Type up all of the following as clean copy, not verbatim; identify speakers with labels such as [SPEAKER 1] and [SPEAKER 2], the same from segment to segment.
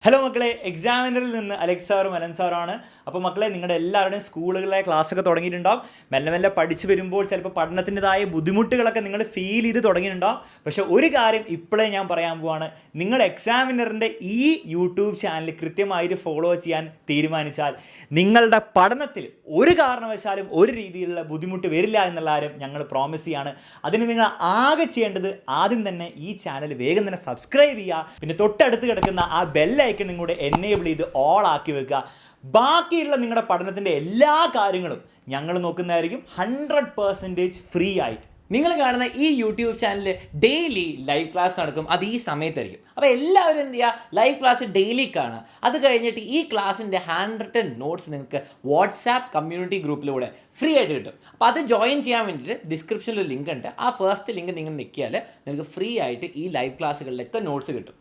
[SPEAKER 1] Hello മക്കളെ, എക്സാമിനറിൽ നിന്ന് അലക്സാറും അലൻസാറാണ്. അപ്പോൾ മക്കളെ, നിങ്ങളുടെ എല്ലാവരുടെയും സ്കൂളുകളിലെ ക്ലാസ്സൊക്കെ തുടങ്ങിയിട്ടുണ്ടാവും. മെല്ലെ മെല്ലെ പഠിച്ചു വരുമ്പോൾ ചിലപ്പോൾ പഠനത്തിൻ്റെതായ ബുദ്ധിമുട്ടുകളൊക്കെ നിങ്ങൾ ഫീൽ ചെയ്ത് തുടങ്ങിയിട്ടുണ്ടാവും. പക്ഷേ ഒരു കാര്യം ഇപ്പോഴേ ഞാൻ പറയാൻ പോവാണ്. നിങ്ങൾ എക്സാമിനറിൻ്റെ ഈ യൂട്യൂബ് ചാനൽ കൃത്യമായിട്ട് ഫോളോ ചെയ്യാൻ തീരുമാനിച്ചാൽ നിങ്ങളുടെ പഠനത്തിൽ ഒരു കാരണവശാലും ഒരു രീതിയിലുള്ള ബുദ്ധിമുട്ട് വരില്ല എന്നുള്ള കാര്യം ഞങ്ങൾ പ്രോമിസ് ചെയ്യാണ്. അതിന് നിങ്ങൾ ആകെ ചെയ്യേണ്ടത് ആദ്യം തന്നെ ഈ ചാനൽ വേഗം തന്നെ സബ്സ്ക്രൈബ് ചെയ്യുക. പിന്നെ തൊട്ടടുത്ത് കിടക്കുന്ന ആ ബെല്ലൈക്കൺ കൂടെ എനേബിൾ ചെയ്ത് ഓൾ ആക്കി വെക്കുക. ബാക്കിയുള്ള നിങ്ങളുടെ പഠനത്തിൻ്റെ എല്ലാ കാര്യങ്ങളും ഞങ്ങൾ നോക്കുന്നതായിരിക്കും 100% ഫ്രീ ആയിട്ട്.
[SPEAKER 2] നിങ്ങൾ കാണുന്ന ഈ യൂട്യൂബ് ചാനലിൽ ഡെയിലി ലൈവ് ക്ലാസ് നടക്കും. അത് ഈ സമയത്തായിരിക്കും. അപ്പോൾ എല്ലാവരും എന്ത് ചെയ്യുക, ലൈവ് ക്ലാസ് ഡെയിലി കാണുക. അത് കഴിഞ്ഞിട്ട് ഈ ക്ലാസ്സിൻ്റെ ഹാൻഡ് റിട്ടൺ നോട്ട്സ് നിങ്ങൾക്ക് വാട്സാപ്പ് കമ്മ്യൂണിറ്റി ഗ്രൂപ്പിലൂടെ ഫ്രീ ആയിട്ട് കിട്ടും. അപ്പോൾ അത് ജോയിൻ ചെയ്യാൻ വേണ്ടിയിട്ട് ഡിസ്ക്രിപ്ഷനിൽ ഒരു ലിങ്ക് ഉണ്ട്. ആ ഫസ്റ്റ് ലിങ്ക് നിങ്ങൾ ഞെക്കിയാൽ നിങ്ങൾക്ക് ഫ്രീ ആയിട്ട് ഈ ലൈവ് ക്ലാസ്സുകളിലൊക്കെ നോട്ട്സ് കിട്ടും.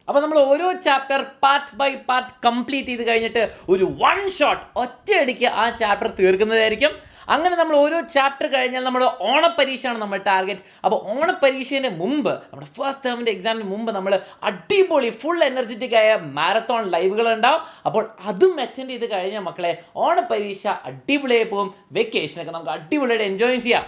[SPEAKER 2] അപ്പോൾ നമ്മൾ ഓരോ chapter part by part complete ചെയ്ത് കഴിഞ്ഞിട്ട് ഒരു വൺ ഷോട്ട് ഒറ്റയടിക്ക് ആ ചാപ്റ്റർ തീർക്കുന്നതായിരിക്കും. അങ്ങനെ നമ്മൾ ഓരോ ചാപ്റ്റർ കഴിഞ്ഞാൽ നമ്മുടെ ഓണപ്പരീക്ഷയാണ് നമ്മുടെ ടാർഗറ്റ്. അപ്പോൾ ഓണപ്പരീക്ഷേൻ്റെ മുമ്പ്, നമ്മുടെ ഫസ്റ്റ് ടേമിൻ്റെ എക്സാമിന് മുമ്പ് നമ്മൾ അടിപൊളി ഫുൾ എനർജറ്റിക് ആയ മാരത്തോൺ ലൈവുകൾ ഉണ്ടാവും. അപ്പോൾ അതും അറ്റൻഡ് ചെയ്ത് കഴിഞ്ഞാൽ മക്കളെ, ഓണപ്പരീക്ഷ അടിപൊളിയായി പോകും. വെക്കേഷനൊക്കെ നമുക്ക് അടിപൊളിയായിട്ട് എൻജോയ് ചെയ്യാം.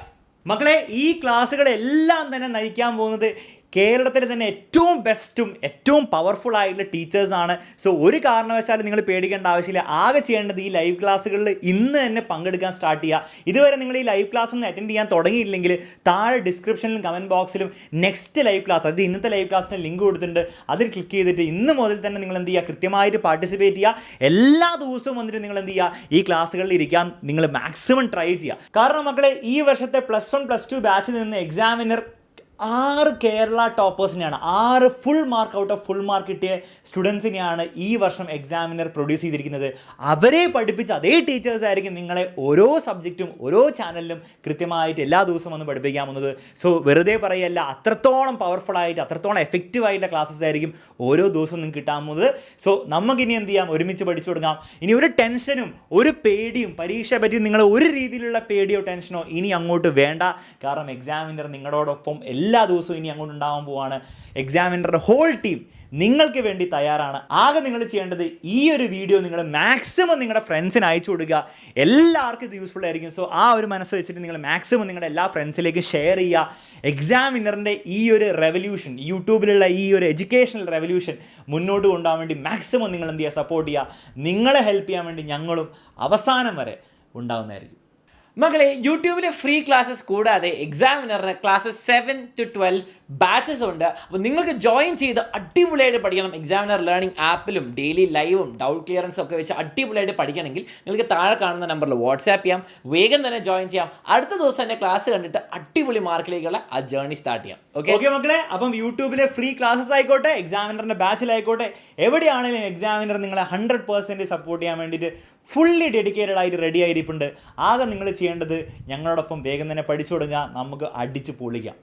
[SPEAKER 1] മക്കളെ, ഈ ക്ലാസ്സുകളെല്ലാം തന്നെ നയിക്കാൻ പോകുന്നത് കേരളത്തിലെ തന്നെ ഏറ്റവും ബെസ്റ്റും ഏറ്റവും പവർഫുൾ ആയിട്ടുള്ള ടീച്ചേഴ്സാണ്. സോ ഒരു കാരണവശാലും നിങ്ങൾ പേടിക്കേണ്ട ആവശ്യമില്ല. ആകെ ചെയ്യേണ്ടത് ഈ ലൈവ് ക്ലാസ്സുകളിൽ ഇന്ന് തന്നെ പങ്കെടുക്കാൻ സ്റ്റാർട്ട് ചെയ്യുക. ഇതുവരെ നിങ്ങൾ ഈ ലൈവ് ക്ലാസ് ഒന്നും അറ്റൻഡ് ചെയ്യാൻ തുടങ്ങിയില്ലെങ്കിൽ താഴെ ഡിസ്ക്രിപ്ഷനിലും കമൻറ്റ് ബോക്സിലും നെക്സ്റ്റ് ലൈവ് ക്ലാസ്, അതായത് ഇന്നത്തെ ലൈവ് ക്ലാസ്സിന് ലിങ്ക് കൊടുത്തിട്ടുണ്ട്. അതിൽ ക്ലിക്ക് ചെയ്തിട്ട് ഇന്ന് മുതൽ തന്നെ നിങ്ങൾ എന്ത് ചെയ്യുക, കൃത്യമായിട്ട് പാർട്ടിസിപ്പേറ്റ് ചെയ്യുക. എല്ലാ ദിവസവും വന്നിട്ട് നിങ്ങൾ എന്ത് ചെയ്യുക, ഈ ക്ലാസ്സുകളിൽ ഇരിക്കാൻ നിങ്ങൾ മാക്സിമം ട്രൈ ചെയ്യുക. കാരണം മക്കളെ, ഈ വർഷത്തെ +1 +2 ബാച്ചിൽ നിന്ന് എക്സാമിനർ 6 കേരള ടോപ്പേഴ്സിനെയാണ്, 6 full mark out of full mark കിട്ടിയ സ്റ്റുഡൻസിനെയാണ് ഈ വർഷം എക്സാമിനർ പ്രൊഡ്യൂസ് ചെയ്തിരിക്കുന്നത്. അവരെ പഠിപ്പിച്ച അതേ ടീച്ചേഴ്സ് ആയിരിക്കും നിങ്ങളെ ഓരോ സബ്ജക്റ്റും ഓരോ ചാനലിലും കൃത്യമായിട്ട് എല്ലാ ദിവസവും വന്ന് പഠിപ്പിക്കാൻ പോകുന്നത്. സോ വെറുതെ പറയല്ല, അത്രത്തോളം പവർഫുൾ ആയിട്ട് അത്രത്തോളം എഫക്റ്റീവ് ആയിട്ടുള്ള ക്ലാസ്സസ് ആയിരിക്കും ഓരോ ദിവസവും നിങ്ങൾക്ക് കിട്ടാൻ പോകുന്നത്. സോ നമുക്കിനി എന്ത് ചെയ്യാം, ഒരുമിച്ച് പഠിച്ചു തുടങ്ങാം. ഇനി ഒരു ടെൻഷനും ഒരു പേടിയും പരീക്ഷയെ പറ്റി നിങ്ങൾ ഒരു രീതിയിലുള്ള പേടിയോ ടെൻഷനോ ഇനി അങ്ങോട്ട് വേണ്ട. കാരണം എക്സാമിനർ നിങ്ങളോടൊപ്പം എല്ലാ ദിവസവും ഇനി അങ്ങോട്ട് ഉണ്ടാകാൻ പോവാണ്. എക്സാമിനറുടെ ഹോൾ ടീം നിങ്ങൾക്ക് വേണ്ടി തയ്യാറാണ്. ആകെ നിങ്ങൾ ചെയ്യേണ്ടത് ഈ ഒരു വീഡിയോ നിങ്ങൾ മാക്സിമം നിങ്ങളുടെ ഫ്രണ്ട്സിന് അയച്ചു കൊടുക്കുക. എല്ലാവർക്കും ഇത് യൂസ്ഫുൾ ആയിരിക്കും. സോ ആ ഒരു മനസ്സ് വെച്ചിട്ട് നിങ്ങൾ മാക്സിമം നിങ്ങളുടെ എല്ലാ ഫ്രണ്ട്സിലേക്ക് ഷെയർ ചെയ്യുക. എക്സാമിനറിൻ്റെ ഈ ഒരു റെവല്യൂഷൻ, യൂട്യൂബിലുള്ള ഈ ഒരു എഡ്യൂക്കേഷണൽ റെവല്യൂഷൻ മുന്നോട്ട് കൊണ്ടുപോകാൻ വേണ്ടി മാക്സിമം നിങ്ങൾ എന്ത് ചെയ്യുക, സപ്പോർട്ട് ചെയ്യുക. നിങ്ങളെ ഹെൽപ്പ് ചെയ്യാൻ വേണ്ടി ഞങ്ങളും അവസാനം വരെ ഉണ്ടാകുന്നതായിരിക്കും.
[SPEAKER 2] മക്കളെ, യൂട്യൂബിലെ ഫ്രീ ക്ലാസ്സസ് കൂടാതെ എക്സാമിനറിന് ക്ലാസ്സസ് 7 to 12 ബാച്ചസ് ഉണ്ട്. അപ്പോൾ നിങ്ങൾക്ക് ജോയിൻ ചെയ്ത് അടിപൊളിയായിട്ട് പഠിക്കണം. എക്സാമിനർ ലേണിംഗ് ആപ്പിലും ഡെയിലി ലൈവും ഡൗട്ട് ക്ലിയറൻസും ഒക്കെ വെച്ച് അടിപൊളിയായിട്ട് പഠിക്കണമെങ്കിൽ നിങ്ങൾക്ക് താഴെ കാണുന്ന നമ്പറിൽ വാട്സാപ്പ് ചെയ്യാം. വേഗം തന്നെ ജോയിൻ ചെയ്യാം. അടുത്ത ദിവസം തന്നെ ക്ലാസ് കണ്ടിട്ട് അടിപൊളി മാർക്കിലേക്കുള്ള ആ ജേർണി സ്റ്റാർട്ട് ചെയ്യാം.
[SPEAKER 1] ഓക്കെ മക്കളെ, അപ്പം യൂട്യൂബിലെ ഫ്രീ ക്ലാസ്സസ് ആയിക്കോട്ടെ, എക്സാമിനറിൻ്റെ ബാച്ചിലായിക്കോട്ടെ, എവിടെയാണെങ്കിലും എക്സാമിനർ നിങ്ങളെ 100% സപ്പോർട്ട് ചെയ്യാൻ വേണ്ടിയിട്ട് ഫുള്ളി ഡെഡിക്കേറ്റഡ് ആയിട്ട് റെഡി ആയിരിപ്പുണ്ട്. ആകെ നിങ്ങൾ ചെയ്യേണ്ടത് ഞങ്ങളോടൊപ്പം വേഗം തന്നെ പഠിച്ചു തുടങ്ങുക. നമുക്ക് അടിച്ച് പൊളിക്കാം.